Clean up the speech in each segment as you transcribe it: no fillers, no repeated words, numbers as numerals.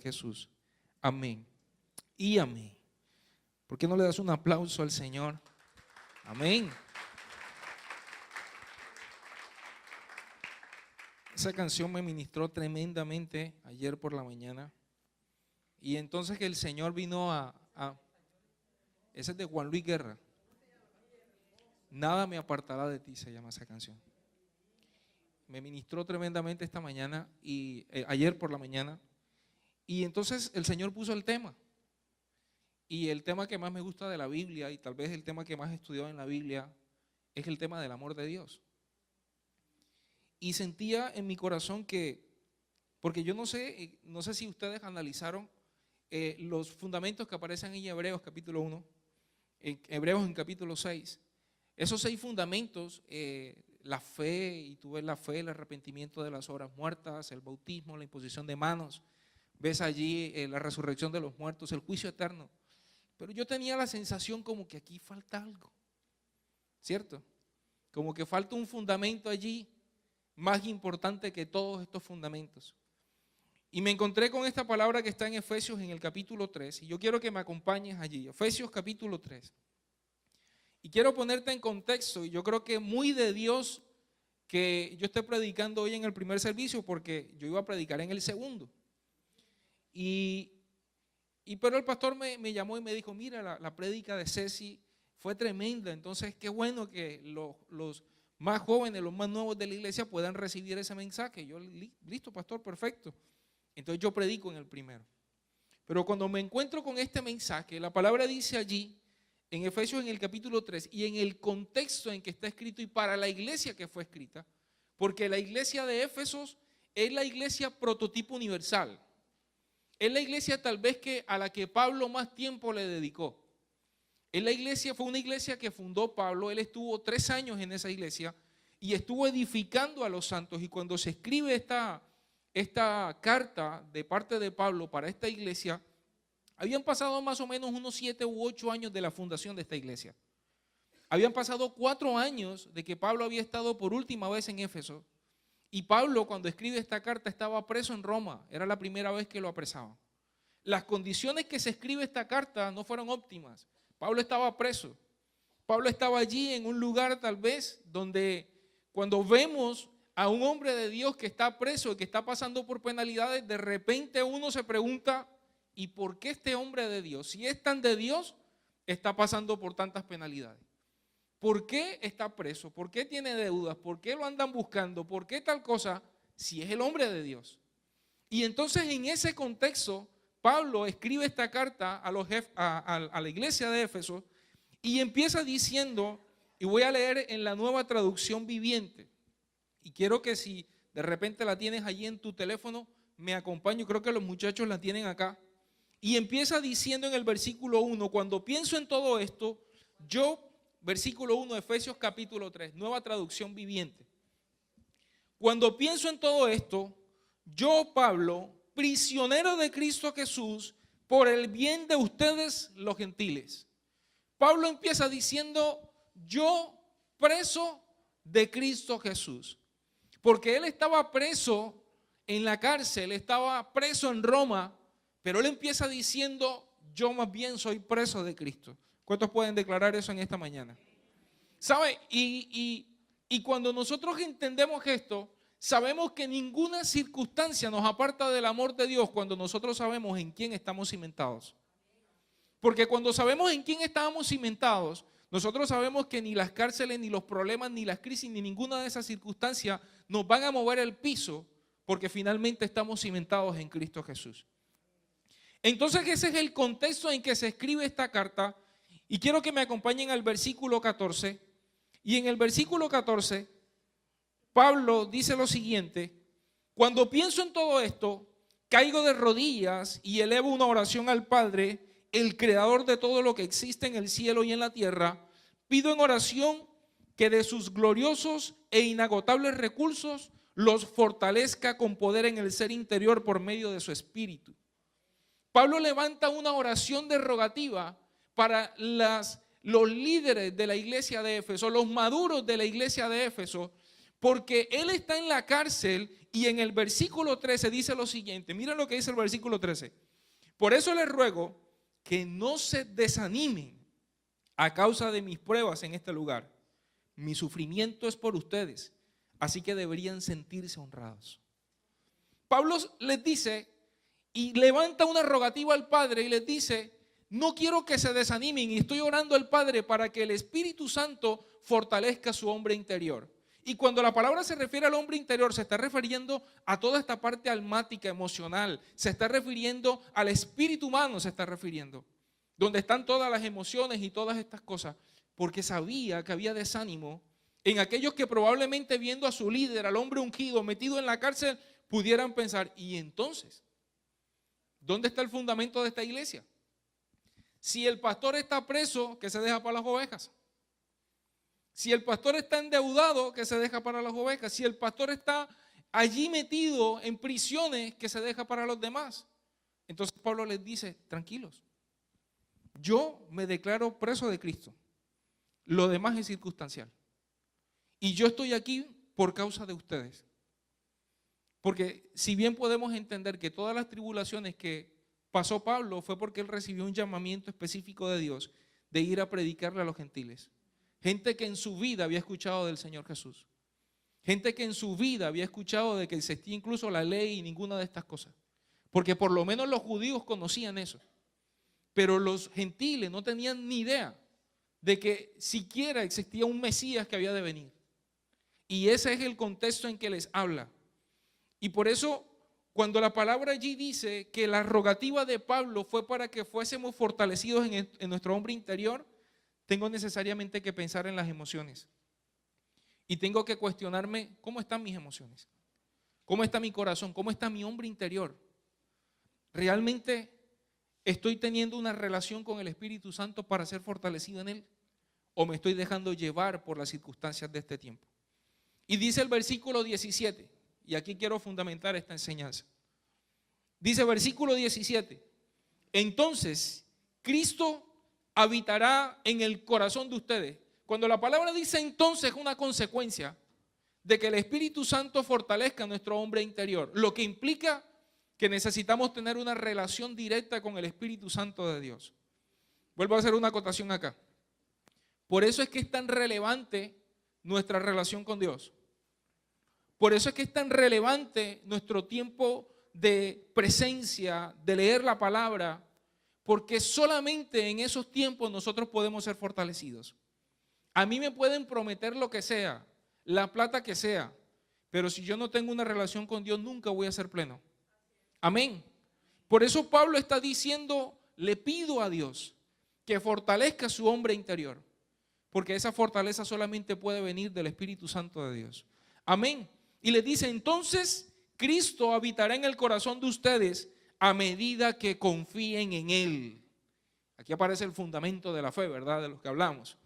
Jesús. Amén y amén. ¿Por qué no le das un aplauso al Señor? Amén. Esa canción me ministró tremendamente ayer por la mañana. Y entonces que el Señor vino ese es de Juan Luis Guerra. Nada me apartará de ti, se llama esa canción. Me ministró tremendamente esta mañana y ayer por la mañana. Y entonces el Señor puso el tema. Y el tema que más me gusta de la Biblia, y tal vez el tema que más he estudiado en la Biblia, es el tema del amor de Dios. Y sentía en mi corazón que, porque yo no sé si ustedes analizaron los fundamentos que aparecen en Hebreos capítulo 1, en Hebreos en capítulo 6. Esos 6 fundamentos, la fe, y tú ves la fe, el arrepentimiento de las obras muertas, el bautismo, la imposición de manos, ves allí la resurrección de los muertos, el juicio eterno. Pero yo tenía la sensación como que aquí falta algo, ¿cierto? Como que falta un fundamento allí más importante que todos estos fundamentos. Y me encontré con esta palabra que está en Efesios en el capítulo 3, y yo quiero que me acompañes allí, Efesios capítulo 3. Y quiero ponerte en contexto, y yo creo que muy de Dios que yo esté predicando hoy en el primer servicio, porque yo iba a predicar en el segundo. Pero el pastor me llamó y me dijo, mira, la prédica de Ceci fue tremenda, entonces qué bueno que los más jóvenes, los más nuevos de la iglesia puedan recibir ese mensaje. Yo, listo, pastor, perfecto. Entonces yo predico en el primero. Pero cuando me encuentro con este mensaje, la palabra dice allí, en Efesios en el capítulo 3, y en el contexto en que está escrito y para la iglesia que fue escrita, porque la iglesia de Éfesos es la iglesia prototipo universal. Es la iglesia tal vez a la que Pablo más tiempo le dedicó. Fue una iglesia que fundó Pablo, él estuvo 3 años en esa iglesia y estuvo edificando a los santos, y cuando se escribe esta carta de parte de Pablo para esta iglesia, habían pasado más o menos unos 7 u 8 años de la fundación de esta iglesia. Habían pasado 4 años de que Pablo había estado por última vez en Éfeso, y Pablo cuando escribe esta carta estaba preso en Roma, era la primera vez que lo apresaban. Las condiciones que se escribe esta carta no fueron óptimas. Pablo estaba preso. Pablo estaba allí en un lugar tal vez donde cuando vemos a un hombre de Dios que está preso y que está pasando por penalidades, de repente uno se pregunta, ¿y por qué este hombre de Dios, si es tan de Dios, está pasando por tantas penalidades? ¿Por qué está preso? ¿Por qué tiene deudas? ¿Por qué lo andan buscando? ¿Por qué tal cosa? Si es el hombre de Dios. Y entonces en ese contexto, Pablo escribe esta carta a la iglesia de Éfeso y empieza diciendo, y voy a leer en la Nueva Traducción Viviente, y quiero que si de repente la tienes allí en tu teléfono, me acompañe, creo que los muchachos la tienen acá, y empieza diciendo en el versículo 1, cuando pienso en todo esto, versículo 1, Efesios capítulo 3, Nueva Traducción Viviente. Cuando pienso en todo esto, yo, Pablo, prisionero de Cristo Jesús, por el bien de ustedes los gentiles. Pablo empieza diciendo, yo preso de Cristo Jesús, porque él estaba preso en la cárcel, estaba preso en Roma, pero él empieza diciendo, yo más bien soy preso de Cristo. ¿Cuántos pueden declarar eso en esta mañana? ¿Sabe? Y cuando nosotros entendemos esto, sabemos que ninguna circunstancia nos aparta del amor de Dios cuando nosotros sabemos en quién estamos cimentados. Porque cuando sabemos en quién estamos cimentados, nosotros sabemos que ni las cárceles, ni los problemas, ni las crisis, ni ninguna de esas circunstancias nos van a mover el piso, porque finalmente estamos cimentados en Cristo Jesús. Entonces ese es el contexto en que se escribe esta carta, y quiero que me acompañen al versículo 14, y en el versículo 14, Pablo dice lo siguiente: cuando pienso en todo esto, caigo de rodillas y elevo una oración al Padre, el creador de todo lo que existe en el cielo y en la tierra. Pido en oración que de sus gloriosos e inagotables recursos los fortalezca con poder en el ser interior por medio de su espíritu. Pablo levanta una oración de rogativa para los líderes de la iglesia de Éfeso, los maduros de la iglesia de Éfeso, Porque él está en la cárcel y en el versículo 13 dice lo siguiente. Mira lo que dice el versículo 13. Por eso les ruego que no se desanimen a causa de mis pruebas en este lugar. Mi sufrimiento es por ustedes, así que deberían sentirse honrados. Pablo les dice y levanta una rogativa al Padre y les dice: no quiero que se desanimen y estoy orando al Padre para que el Espíritu Santo fortalezca su hombre interior. Y cuando la palabra se refiere al hombre interior, se está refiriendo a toda esta parte almática, emocional, se está refiriendo al espíritu humano, se está refiriendo, donde están todas las emociones y todas estas cosas, porque sabía que había desánimo en aquellos que probablemente viendo a su líder, al hombre ungido, metido en la cárcel, pudieran pensar: ¿y entonces? ¿Dónde está el fundamento de esta iglesia? Si el pastor está preso, ¿qué se deja para las ovejas? Si el pastor está endeudado, ¿qué se deja para las ovejas? Si el pastor está allí metido en prisiones, ¿qué se deja para los demás? Entonces Pablo les dice: tranquilos, yo me declaro preso de Cristo, lo demás es circunstancial. Y yo estoy aquí por causa de ustedes. Porque si bien podemos entender que todas las tribulaciones que pasó Pablo fue porque él recibió un llamamiento específico de Dios de ir a predicarle a los gentiles. Gente que en su vida había escuchado del Señor Jesús. Gente que en su vida había escuchado de que existía incluso la ley y ninguna de estas cosas. Porque por lo menos los judíos conocían eso. Pero los gentiles no tenían ni idea de que siquiera existía un Mesías que había de venir. Y ese es el contexto en que les habla. Y por eso, cuando la palabra allí dice que la rogativa de Pablo fue para que fuésemos fortalecidos en nuestro hombre interior, tengo necesariamente que pensar en las emociones. Y tengo que cuestionarme: ¿cómo están mis emociones? ¿Cómo está mi corazón? ¿Cómo está mi hombre interior? ¿Realmente estoy teniendo una relación con el Espíritu Santo para ser fortalecido en él? ¿O me estoy dejando llevar por las circunstancias de este tiempo? Y dice el versículo 17, y aquí quiero fundamentar esta enseñanza. Dice versículo 17: entonces Cristo habitará en el corazón de ustedes. Cuando la palabra dice entonces, es una consecuencia de que el Espíritu Santo fortalezca nuestro hombre interior, lo que implica que necesitamos tener una relación directa con el Espíritu Santo de Dios. Vuelvo a hacer una acotación acá. Por eso es que es tan relevante nuestra relación con Dios. Por eso es que es tan relevante nuestro tiempo de presencia, de leer la palabra, porque solamente en esos tiempos nosotros podemos ser fortalecidos. A mí me pueden prometer lo que sea, la plata que sea, pero si yo no tengo una relación con Dios, nunca voy a ser pleno. Amén. Por eso Pablo está diciendo: le pido a Dios que fortalezca su hombre interior, porque esa fortaleza solamente puede venir del Espíritu Santo de Dios. Amén. Y le dice: entonces Cristo habitará en el corazón de ustedes a medida que confíen en Él. Aquí aparece el fundamento de la fe, ¿verdad? De los que hablamos.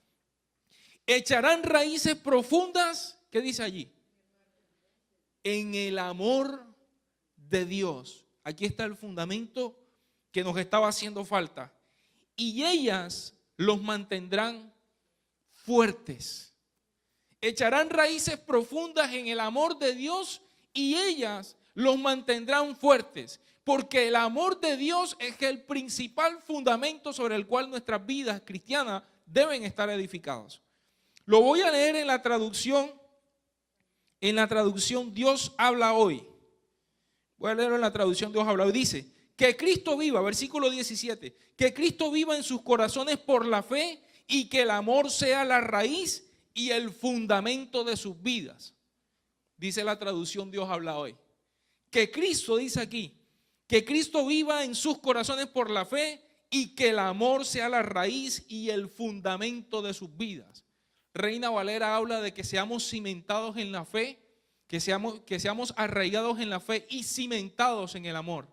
Echarán raíces profundas, ¿qué dice allí? En el amor de Dios. Aquí está el fundamento que nos estaba haciendo falta. Y ellas los mantendrán fuertes. Echarán raíces profundas en el amor de Dios y ellas los mantendrán fuertes. Porque el amor de Dios es el principal fundamento sobre el cual nuestras vidas cristianas deben estar edificadas. Lo voy a leer en la traducción Dios habla hoy. Voy a leerlo en la traducción Dios habla hoy. Dice: que Cristo viva, versículo 17, que Cristo viva en sus corazones por la fe y que el amor sea la raíz y el fundamento de sus vidas. Dice la traducción Dios habla hoy. Que Cristo, dice aquí, que Cristo viva en sus corazones por la fe y que el amor sea la raíz y el fundamento de sus vidas. Reina Valera habla de que seamos cimentados en la fe, que seamos arraigados en la fe y cimentados en el amor.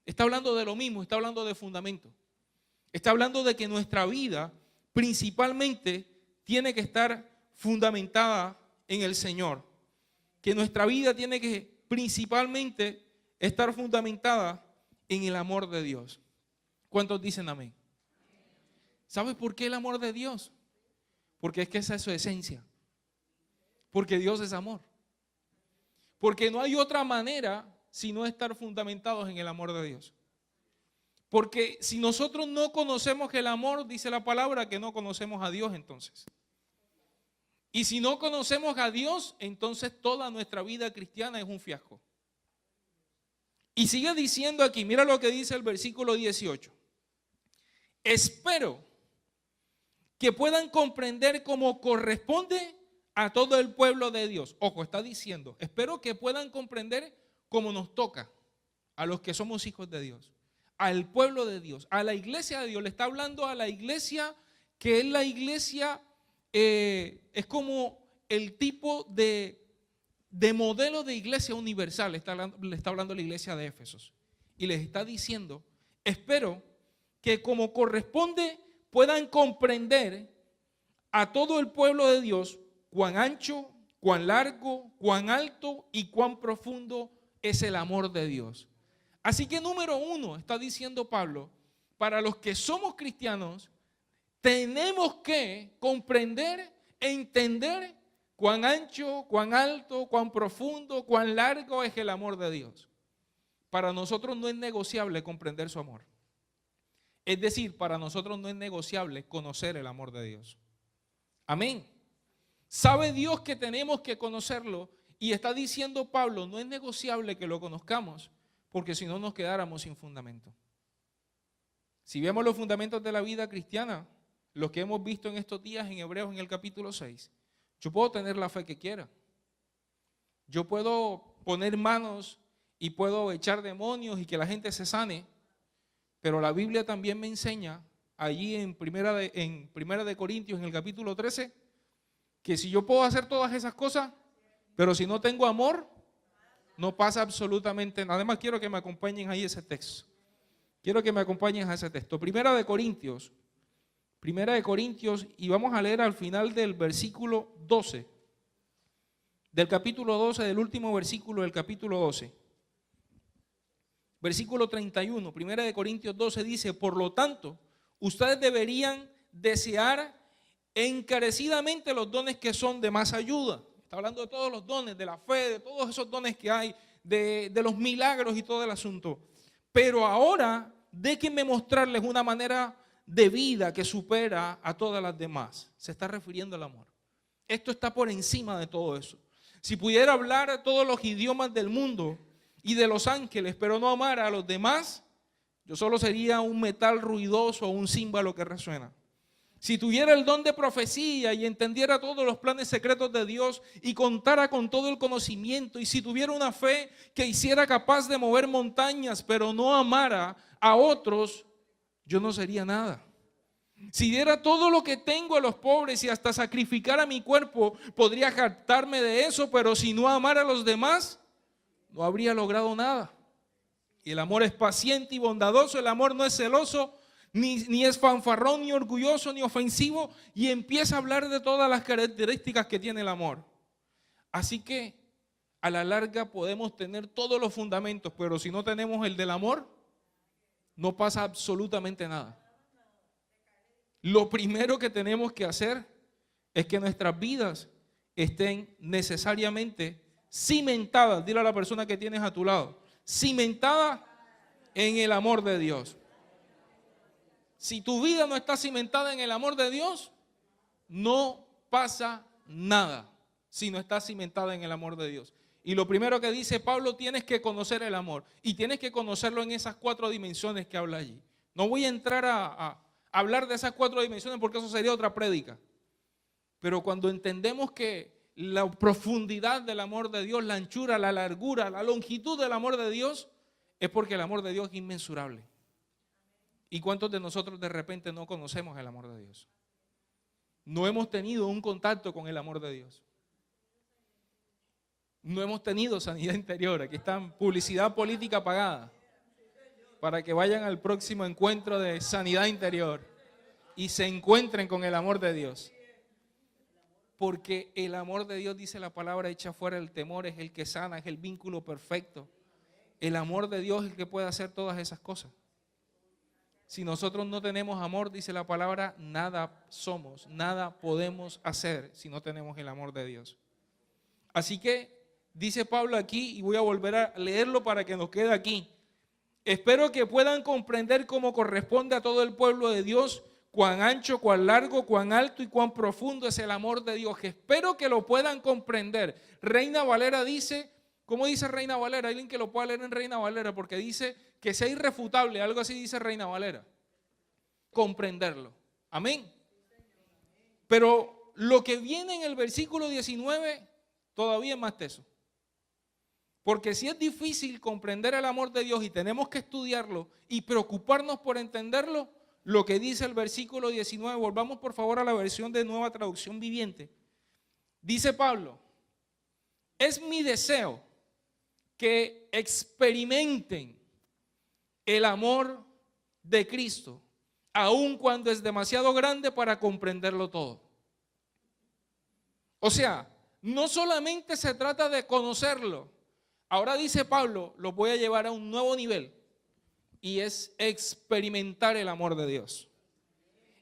Está hablando de lo mismo, está hablando de fundamento. Está hablando de que nuestra vida principalmente tiene que estar fundamentada en el Señor. Que nuestra vida tiene que principalmente estar fundamentada en el amor de Dios. ¿Cuántos dicen amén? ¿Sabes por qué el amor de Dios? Porque es que esa es su esencia. Porque Dios es amor. Porque no hay otra manera sino estar fundamentados en el amor de Dios. Porque si nosotros no conocemos el amor, dice la palabra que no conocemos a Dios entonces. Y si no conocemos a Dios, entonces toda nuestra vida cristiana es un fiasco. Y sigue diciendo aquí, mira lo que dice el versículo 18. Espero que puedan comprender cómo corresponde a todo el pueblo de Dios. Ojo, está diciendo, espero que puedan comprender cómo nos toca a los que somos hijos de Dios, al pueblo de Dios, a la iglesia de Dios. Le está hablando a la iglesia que es la iglesia, es como el tipo de modelo de iglesia universal. Le está hablando a la iglesia de Éfesos y les está diciendo, espero que como corresponde puedan comprender a todo el pueblo de Dios cuán ancho, cuán largo, cuán alto y cuán profundo es el amor de Dios. Así que número uno, está diciendo Pablo, para los que somos cristianos, tenemos que comprender, entender cuán ancho, cuán alto, cuán profundo, cuán largo es el amor de Dios. Para nosotros no es negociable comprender su amor. Es decir, para nosotros no es negociable conocer el amor de Dios. Amén. Sabe Dios que tenemos que conocerlo y está diciendo Pablo, no es negociable que lo conozcamos, porque si no nos quedáramos sin fundamento. Si vemos los fundamentos de la vida cristiana, los que hemos visto en estos días en Hebreos en el capítulo 6, yo puedo tener la fe que quiera. Yo puedo poner manos y puedo echar demonios y que la gente se sane, pero la Biblia también me enseña allí en Primera de Corintios en el capítulo 13 que si yo puedo hacer todas esas cosas, pero si no tengo amor, no pasa absolutamente nada. Además, quiero que me acompañen ahí ese texto. Quiero que me acompañen a ese texto. Primera de Corintios, y vamos a leer al final del versículo 12, del capítulo 12, del último versículo del capítulo 12. Versículo 31, Primera de Corintios 12 dice, por lo tanto, ustedes deberían desear encarecidamente los dones que son de más ayuda. Está hablando de todos los dones, de la fe, de todos esos dones que hay, de los milagros y todo el asunto. Pero ahora déjenme mostrarles una manera de vida que supera a todas las demás. Se está refiriendo al amor. Esto está por encima de todo eso. Si pudiera hablar todos los idiomas del mundo y de los ángeles, pero no amara a los demás, yo solo sería un metal ruidoso o un címbalo que resuena. Si tuviera el don de profecía y entendiera todos los planes secretos de Dios y contara con todo el conocimiento, y si tuviera una fe que hiciera capaz de mover montañas, pero no amara a otros, yo no sería nada. Si diera todo lo que tengo a los pobres y hasta sacrificara mi cuerpo, podría jactarme de eso, pero si no amara a los demás, no habría logrado nada. Y el amor es paciente y bondadoso, el amor no es celoso, ni es fanfarrón, ni orgulloso, ni ofensivo, y empieza a hablar de todas las características que tiene el amor. Así que a la larga podemos tener todos los fundamentos, pero si no tenemos el del amor, no pasa absolutamente nada. Lo primero que tenemos que hacer es que nuestras vidas estén necesariamente cimentadas, dile a la persona que tienes a tu lado, cimentadas en el amor de Dios. Si tu vida no está cimentada en el amor de Dios, no pasa nada si no está cimentada en el amor de Dios. Y lo primero que dice Pablo, tienes que conocer el amor y tienes que conocerlo en esas 4 dimensiones que habla allí. No voy a entrar a hablar de esas 4 dimensiones porque eso sería otra prédica. Pero cuando entendemos que la profundidad del amor de Dios, la anchura, la largura, la longitud del amor de Dios, es porque el amor de Dios es inmensurable. ¿Y cuántos de nosotros de repente no conocemos el amor de Dios? No hemos tenido un contacto con el amor de Dios. No hemos tenido sanidad interior. Aquí está publicidad política pagada para que vayan al próximo encuentro de sanidad interior y se encuentren con el amor de Dios. Porque el amor de Dios, dice la palabra, echa fuera el temor, es el que sana, es el vínculo perfecto. El amor de Dios es el que puede hacer todas esas cosas. Si nosotros no tenemos amor, dice la palabra, nada somos, nada podemos hacer si no tenemos el amor de Dios. Así que dice Pablo aquí, y voy a volver a leerlo para que nos quede aquí. Espero que puedan comprender como corresponde a todo el pueblo de Dios, cuán ancho, cuán largo, cuán alto y cuán profundo es el amor de Dios. Que espero que lo puedan comprender. Reina Valera dice, ¿cómo dice Reina Valera? Alguien que lo pueda leer en Reina Valera, porque dice que sea irrefutable, algo así dice Reina Valera. Comprenderlo. Amén. Pero lo que viene en el versículo 19 todavía es más teso. Porque si es difícil comprender el amor de Dios y tenemos que estudiarlo y preocuparnos por entenderlo, lo que dice el versículo 19, volvamos por favor a la versión de Nueva Traducción Viviente. Dice Pablo, es mi deseo que experimenten el amor de Cristo, aun cuando es demasiado grande para comprenderlo todo. O sea, no solamente se trata de conocerlo. Ahora dice Pablo, lo voy a llevar a un nuevo nivel y es experimentar el amor de Dios.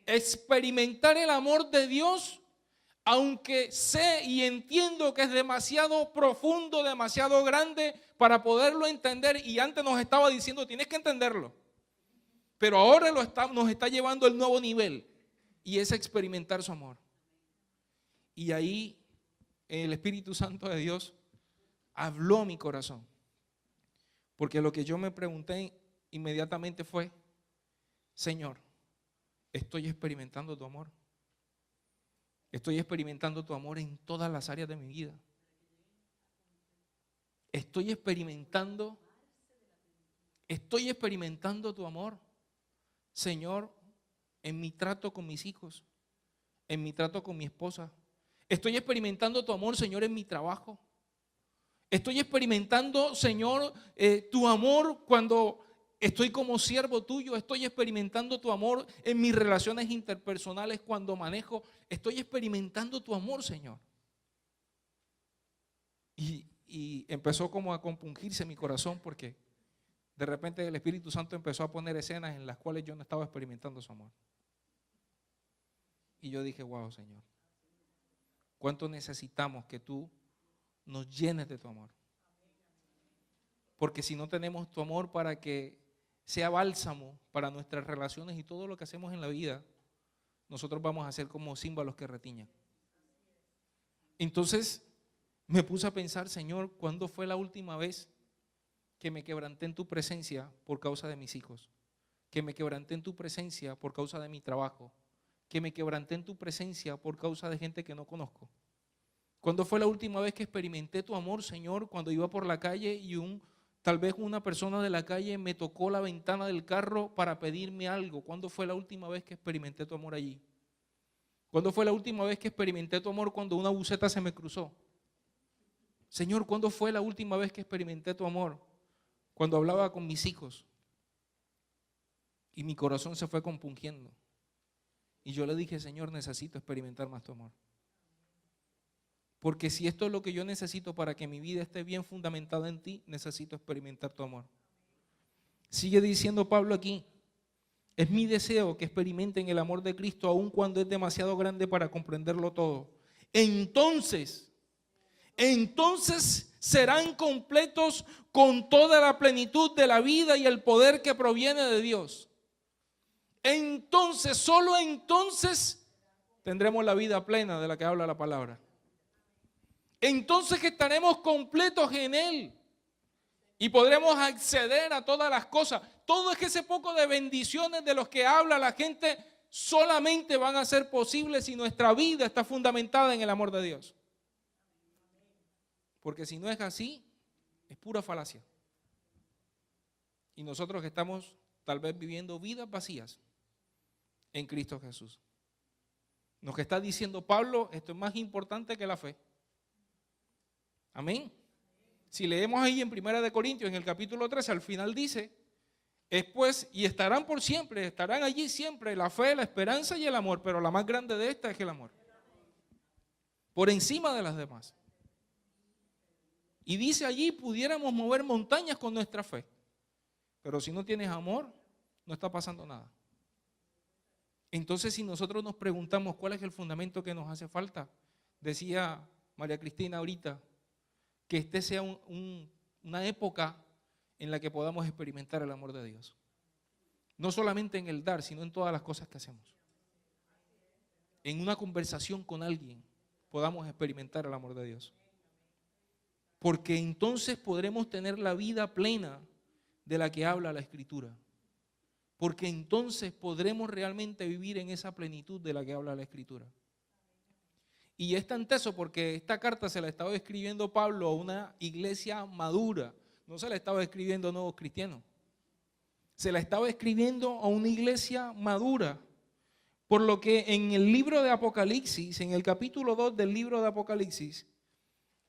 Experimentar el amor de Dios, aunque sé y entiendo que es demasiado profundo, demasiado grande para poderlo entender, y antes nos estaba diciendo tienes que entenderlo, pero ahora nos está llevando al nuevo nivel y es experimentar su amor. Y ahí el Espíritu Santo de Dios habló a mi corazón, porque lo que yo me pregunté inmediatamente fue, Señor, estoy experimentando tu amor. Estoy experimentando tu amor en todas las áreas de mi vida. Estoy experimentando tu amor, Señor, en mi trato con mis hijos, en mi trato con mi esposa. Estoy experimentando tu amor, Señor, en mi trabajo. Estoy experimentando, Señor, tu amor cuando estoy como siervo tuyo. Estoy experimentando tu amor en mis relaciones interpersonales cuando manejo. Estoy experimentando tu amor, Señor. Y empezó como a compungirse mi corazón porque de repente el Espíritu Santo empezó a poner escenas en las cuales yo no estaba experimentando su amor. Y yo dije, wow, Señor, ¿cuánto necesitamos que tú nos llenes de tu amor? Porque si no tenemos tu amor para que sea bálsamo para nuestras relaciones y todo lo que hacemos en la vida, nosotros vamos a ser como címbalos que retiñan. Entonces me puse a pensar, Señor, ¿cuándo fue la última vez que me quebranté en tu presencia por causa de mis hijos? Que me quebranté en tu presencia por causa de mi trabajo. Que me quebranté en tu presencia por causa de gente que no conozco. ¿Cuándo fue la última vez que experimenté tu amor, Señor? Cuando iba por la calle y tal vez una persona de la calle me tocó la ventana del carro para pedirme algo. ¿Cuándo fue la última vez que experimenté tu amor allí? ¿Cuándo fue la última vez que experimenté tu amor cuando una buceta se me cruzó? Señor, ¿cuándo fue la última vez que experimenté tu amor? Cuando hablaba con mis hijos y mi corazón se fue compungiendo. Y yo le dije, Señor, necesito experimentar más tu amor. Porque si esto es lo que yo necesito para que mi vida esté bien fundamentada en ti, necesito experimentar tu amor. Sigue diciendo Pablo aquí, es mi deseo que experimenten el amor de Cristo aun cuando es demasiado grande para comprenderlo todo. Entonces serán completos con toda la plenitud de la vida y el poder que proviene de Dios. Entonces, solo entonces tendremos la vida plena de la que habla la palabra. Entonces que estaremos completos en Él y podremos acceder a todas las cosas. Todo ese poco de bendiciones de los que habla la gente solamente van a ser posibles si nuestra vida está fundamentada en el amor de Dios. Porque si no es así, es pura falacia. Y nosotros que estamos tal vez viviendo vidas vacías en Cristo Jesús. Lo que está diciendo Pablo, esto es más importante que la fe. Amén. Si leemos ahí en 1 Corintios, en el capítulo 13, al final dice, es pues, y estarán por siempre, estarán allí siempre la fe, la esperanza y el amor, pero la más grande de esta es el amor. Por encima de las demás. Y dice allí, pudiéramos mover montañas con nuestra fe. Pero si no tienes amor, no está pasando nada. Entonces, si nosotros nos preguntamos cuál es el fundamento que nos hace falta, decía María Cristina ahorita, que este sea una época en la que podamos experimentar el amor de Dios. No solamente en el dar, sino en todas las cosas que hacemos. En una conversación con alguien podamos experimentar el amor de Dios. Porque entonces podremos tener la vida plena de la que habla la Escritura. Porque entonces podremos realmente vivir en esa plenitud de la que habla la Escritura. Y es tan teso porque esta carta se la estaba escribiendo Pablo a una iglesia madura. No se la estaba escribiendo a nuevos cristianos. Se la estaba escribiendo a una iglesia madura. Por lo que en el libro de Apocalipsis, en el capítulo 2 del libro de Apocalipsis,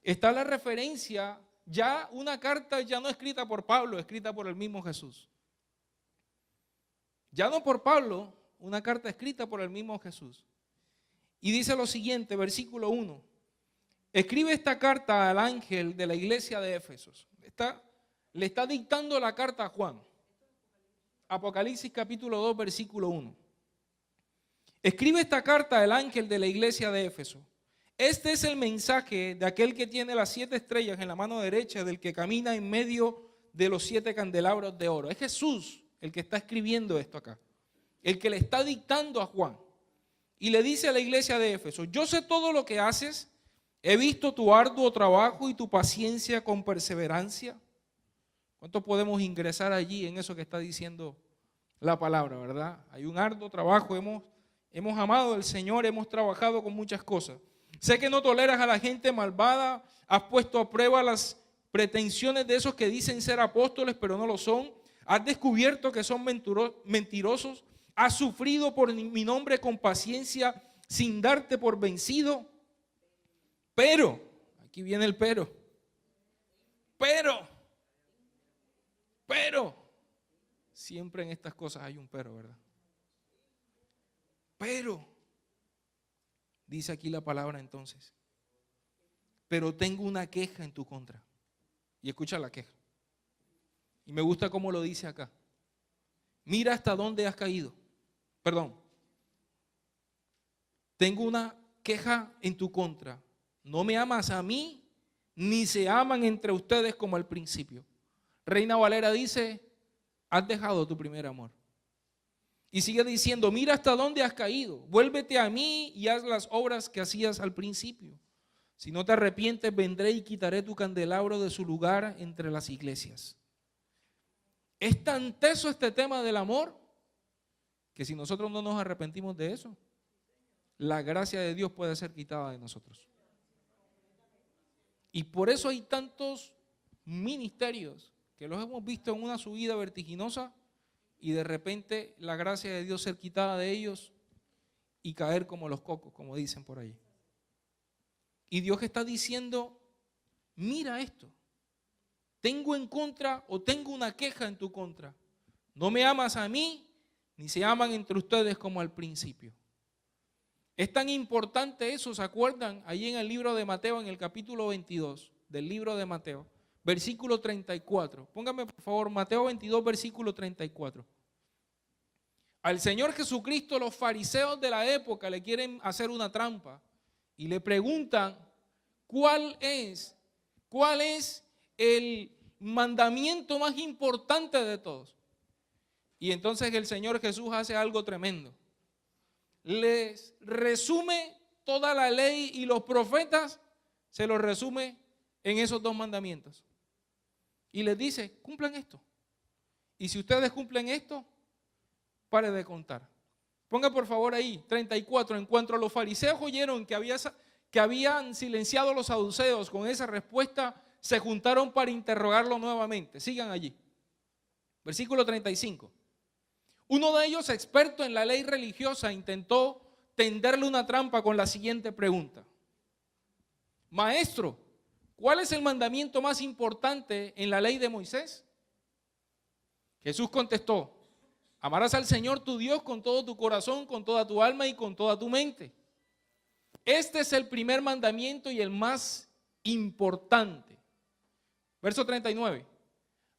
está la referencia, ya una carta ya no escrita por Pablo, escrita por el mismo Jesús. Ya no por Pablo, una carta escrita por el mismo Jesús. Y dice lo siguiente, versículo 1. Escribe esta carta al ángel de la iglesia de Éfesos. Le está dictando la carta a Juan. Apocalipsis capítulo 2, versículo 1. Escribe esta carta al ángel de la iglesia de Éfeso. Este es el mensaje de aquel que tiene las 7 estrellas en la mano derecha, del que camina en medio de los 7 candelabros de oro. Es Jesús el que está escribiendo esto acá, el que le está dictando a Juan. Y le dice a la iglesia de Éfeso: yo sé todo lo que haces, he visto tu arduo trabajo y tu paciencia con perseverancia. ¿Cuánto podemos ingresar allí en eso que está diciendo la palabra, verdad? Hay un arduo trabajo, hemos amado al Señor, hemos trabajado con muchas cosas. Sé que no toleras a la gente malvada, has puesto a prueba las pretensiones de esos que dicen ser apóstoles pero no lo son. Has descubierto que son mentirosos, has sufrido por mi nombre con paciencia sin darte por vencido. Pero, aquí viene el pero, siempre en estas cosas hay un pero, ¿verdad? Pero, dice aquí la palabra entonces, pero tengo una queja en tu contra. Y escucha la queja. Y me gusta cómo lo dice acá. Mira hasta dónde has caído. Perdón. Tengo una queja en tu contra. No me amas a mí, ni se aman entre ustedes como al principio. Reina Valera dice: has dejado tu primer amor. Y sigue diciendo: mira hasta dónde has caído. Vuélvete a mí y haz las obras que hacías al principio. Si no te arrepientes, vendré y quitaré tu candelabro de su lugar entre las iglesias. Es tan teso este tema del amor que si nosotros no nos arrepentimos de eso, la gracia de Dios puede ser quitada de nosotros. Y por eso hay tantos ministerios que los hemos visto en una subida vertiginosa y de repente la gracia de Dios ser quitada de ellos y caer como los cocos, como dicen por ahí. Y Dios está diciendo: mira esto, tengo en contra o tengo una queja en tu contra. No me amas a mí, ni se aman entre ustedes como al principio. Es tan importante eso, ¿se acuerdan? Ahí en el libro de Mateo, en el capítulo 22 del libro de Mateo, versículo 34. Póngame por favor Mateo 22, versículo 34. Al Señor Jesucristo los fariseos de la época le quieren hacer una trampa y le preguntan: ¿cuál es el mandamiento más importante de todos? Y entonces el Señor Jesús hace algo tremendo. Les resume toda la ley y los profetas, se los resume en esos 2 mandamientos. Y les dice: cumplan esto. Y si ustedes cumplen esto, pare de contar. Ponga por favor ahí, 34. En cuanto a los fariseos oyeron que habían silenciado a los saduceos con esa respuesta, se juntaron para interrogarlo nuevamente. Sigan allí. Versículo 35. Uno de ellos, experto en la ley religiosa, intentó tenderle una trampa con la siguiente pregunta: Maestro, ¿cuál es el mandamiento más importante en la ley de Moisés? Jesús contestó: amarás al Señor tu Dios con todo tu corazón, con toda tu alma y con toda tu mente. Este es el primer mandamiento y el más importante. Verso 39.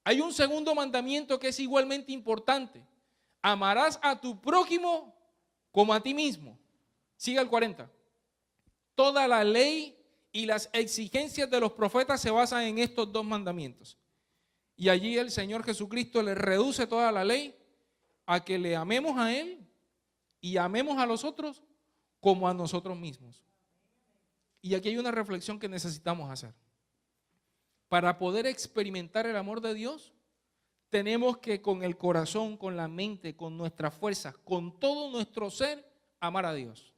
Hay un segundo mandamiento que es igualmente importante. Amarás a tu prójimo como a ti mismo. Siga el 40. Toda la ley y las exigencias de los profetas se basan en estos dos mandamientos. Y allí el Señor Jesucristo le reduce toda la ley a que le amemos a Él y amemos a los otros como a nosotros mismos. Y aquí hay una reflexión que necesitamos hacer. Para poder experimentar el amor de Dios, tenemos que con el corazón, con la mente, con nuestras fuerzas, con todo nuestro ser, amar a Dios.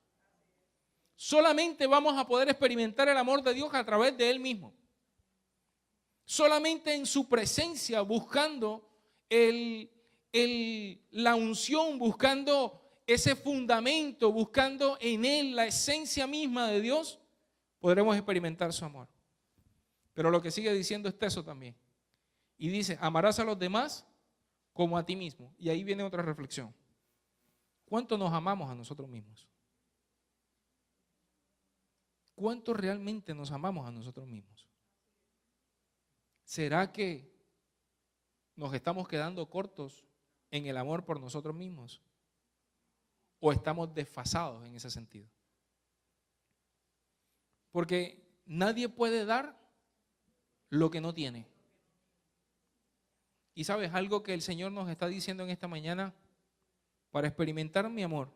Solamente vamos a poder experimentar el amor de Dios a través de Él mismo. Solamente en su presencia, buscando la unción, buscando ese fundamento, buscando en Él la esencia misma de Dios, podremos experimentar su amor. Pero lo que sigue diciendo es eso también. Y dice, amarás a los demás como a ti mismo. Y ahí viene otra reflexión. ¿Cuánto nos amamos a nosotros mismos? ¿Cuánto realmente nos amamos a nosotros mismos? ¿Será que nos estamos quedando cortos en el amor por nosotros mismos? ¿O estamos desfasados en ese sentido? Porque nadie puede dar lo que no tiene. Y sabes, algo que el Señor nos está diciendo en esta mañana, para experimentar mi amor,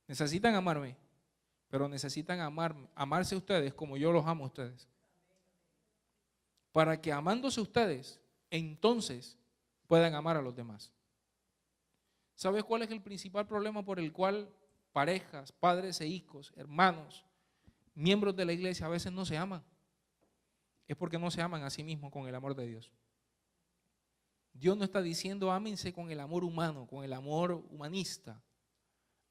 necesitan amarme, pero necesitan amarse ustedes como yo los amo a ustedes. Para que amándose ustedes, entonces puedan amar a los demás. ¿Sabes cuál es el principal problema por el cual parejas, padres e hijos, hermanos, miembros de la iglesia a veces no se aman? Es porque no se aman a sí mismos con el amor de Dios. Dios no está diciendo ámense con el amor humano, con el amor humanista.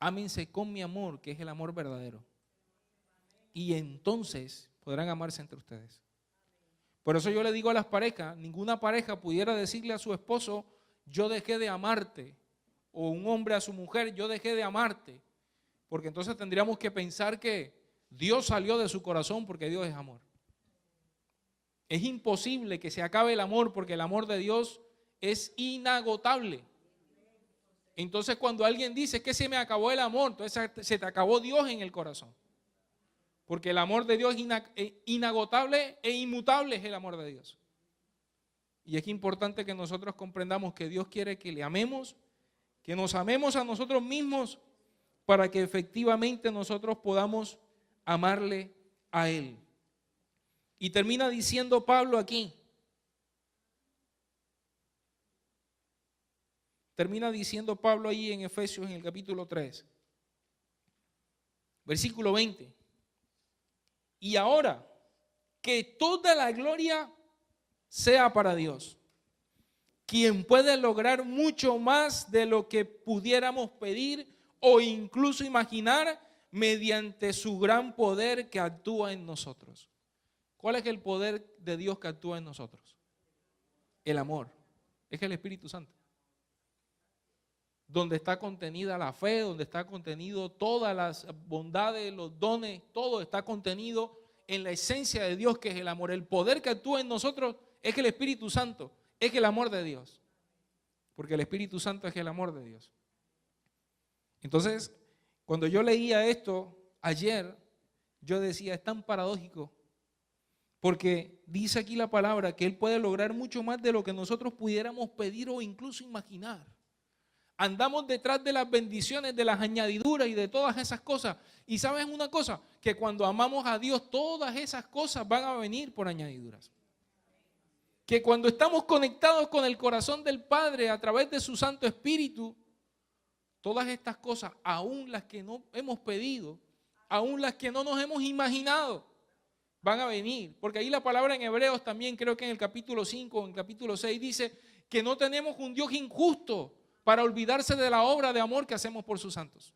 Ámense con mi amor, que es el amor verdadero. Y entonces podrán amarse entre ustedes. Por eso yo le digo a las parejas, ninguna pareja pudiera decirle a su esposo, yo dejé de amarte, o un hombre a su mujer, yo dejé de amarte, porque entonces tendríamos que pensar que Dios salió de su corazón porque Dios es amor. Es imposible que se acabe el amor porque el amor de Dios es inagotable. Entonces cuando alguien dice que se me acabó el amor, entonces se te acabó Dios en el corazón. Porque el amor de Dios es inagotable e inmutable, es el amor de Dios. Y es importante que nosotros comprendamos que Dios quiere que le amemos, que nos amemos a nosotros mismos para que efectivamente nosotros podamos amarle a Él. Y termina diciendo Pablo aquí, ahí en Efesios en el capítulo 3, versículo 20. Y ahora, que toda la gloria sea para Dios, quien puede lograr mucho más de lo que pudiéramos pedir o incluso imaginar mediante su gran poder que actúa en nosotros. ¿Cuál es el poder de Dios que actúa en nosotros? El amor. Es el Espíritu Santo. Donde está contenida la fe, donde está contenido todas las bondades, los dones, todo está contenido en la esencia de Dios, que es el amor. El poder que actúa en nosotros es el Espíritu Santo, es el amor de Dios. Porque el Espíritu Santo es el amor de Dios. Entonces, cuando yo leía esto ayer, yo decía, es tan paradójico. Porque dice aquí la palabra que Él puede lograr mucho más de lo que nosotros pudiéramos pedir o incluso imaginar. Andamos detrás de las bendiciones, de las añadiduras y de todas esas cosas. Y ¿sabes una cosa? Que cuando amamos a Dios, todas esas cosas van a venir por añadiduras. Que cuando estamos conectados con el corazón del Padre a través de su Santo Espíritu, todas estas cosas, aún las que no hemos pedido, aún las que no nos hemos imaginado, van a venir. Porque ahí la palabra en Hebreos también, creo que en el capítulo 5 o en el capítulo 6 dice que no tenemos un Dios injusto para olvidarse de la obra de amor que hacemos por sus santos.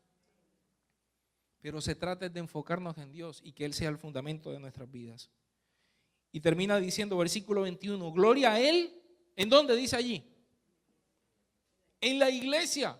Pero se trata de enfocarnos en Dios y que Él sea el fundamento de nuestras vidas. Y termina diciendo, versículo 21, gloria a Él, ¿en dónde dice allí? En la iglesia.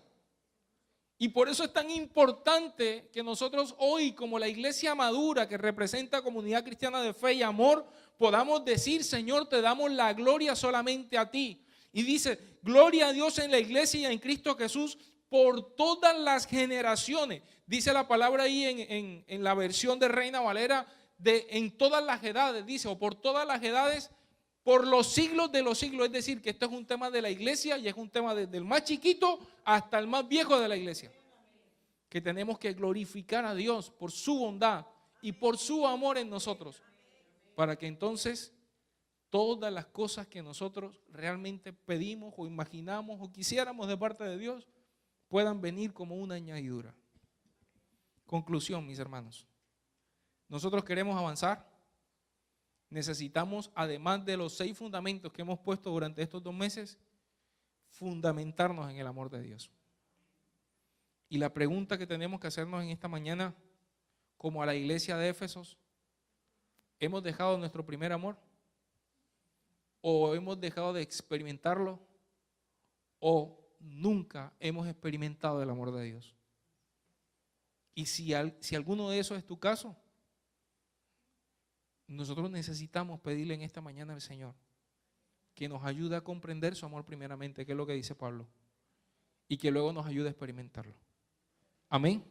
Y por eso es tan importante que nosotros hoy, como la iglesia madura que representa Comunidad Cristiana de Fe y Amor, podamos decir, Señor, te damos la gloria solamente a ti. Y dice, gloria a Dios en la iglesia y en Cristo Jesús por todas las generaciones. Dice la palabra ahí en la versión de Reina Valera, en todas las edades, dice, o por todas las edades, por los siglos de los siglos. Es decir, que esto es un tema de la iglesia y es un tema desde el más chiquito hasta el más viejo de la iglesia. Que tenemos que glorificar a Dios por su bondad y por su amor en nosotros, para que entonces todas las cosas que nosotros realmente pedimos o imaginamos o quisiéramos de parte de Dios puedan venir como una añadidura. Conclusión, mis hermanos. Nosotros queremos avanzar. Necesitamos, además de los 6 fundamentos que hemos puesto durante estos 2 meses, fundamentarnos en el amor de Dios. Y la pregunta que tenemos que hacernos en esta mañana, como a la iglesia de Éfesos, ¿hemos dejado nuestro primer amor? ¿O hemos dejado de experimentarlo? ¿O nunca hemos experimentado el amor de Dios? Y si alguno de esos es tu caso, nosotros necesitamos pedirle en esta mañana al Señor que nos ayude a comprender su amor primeramente, que es lo que dice Pablo, y que luego nos ayude a experimentarlo. Amén.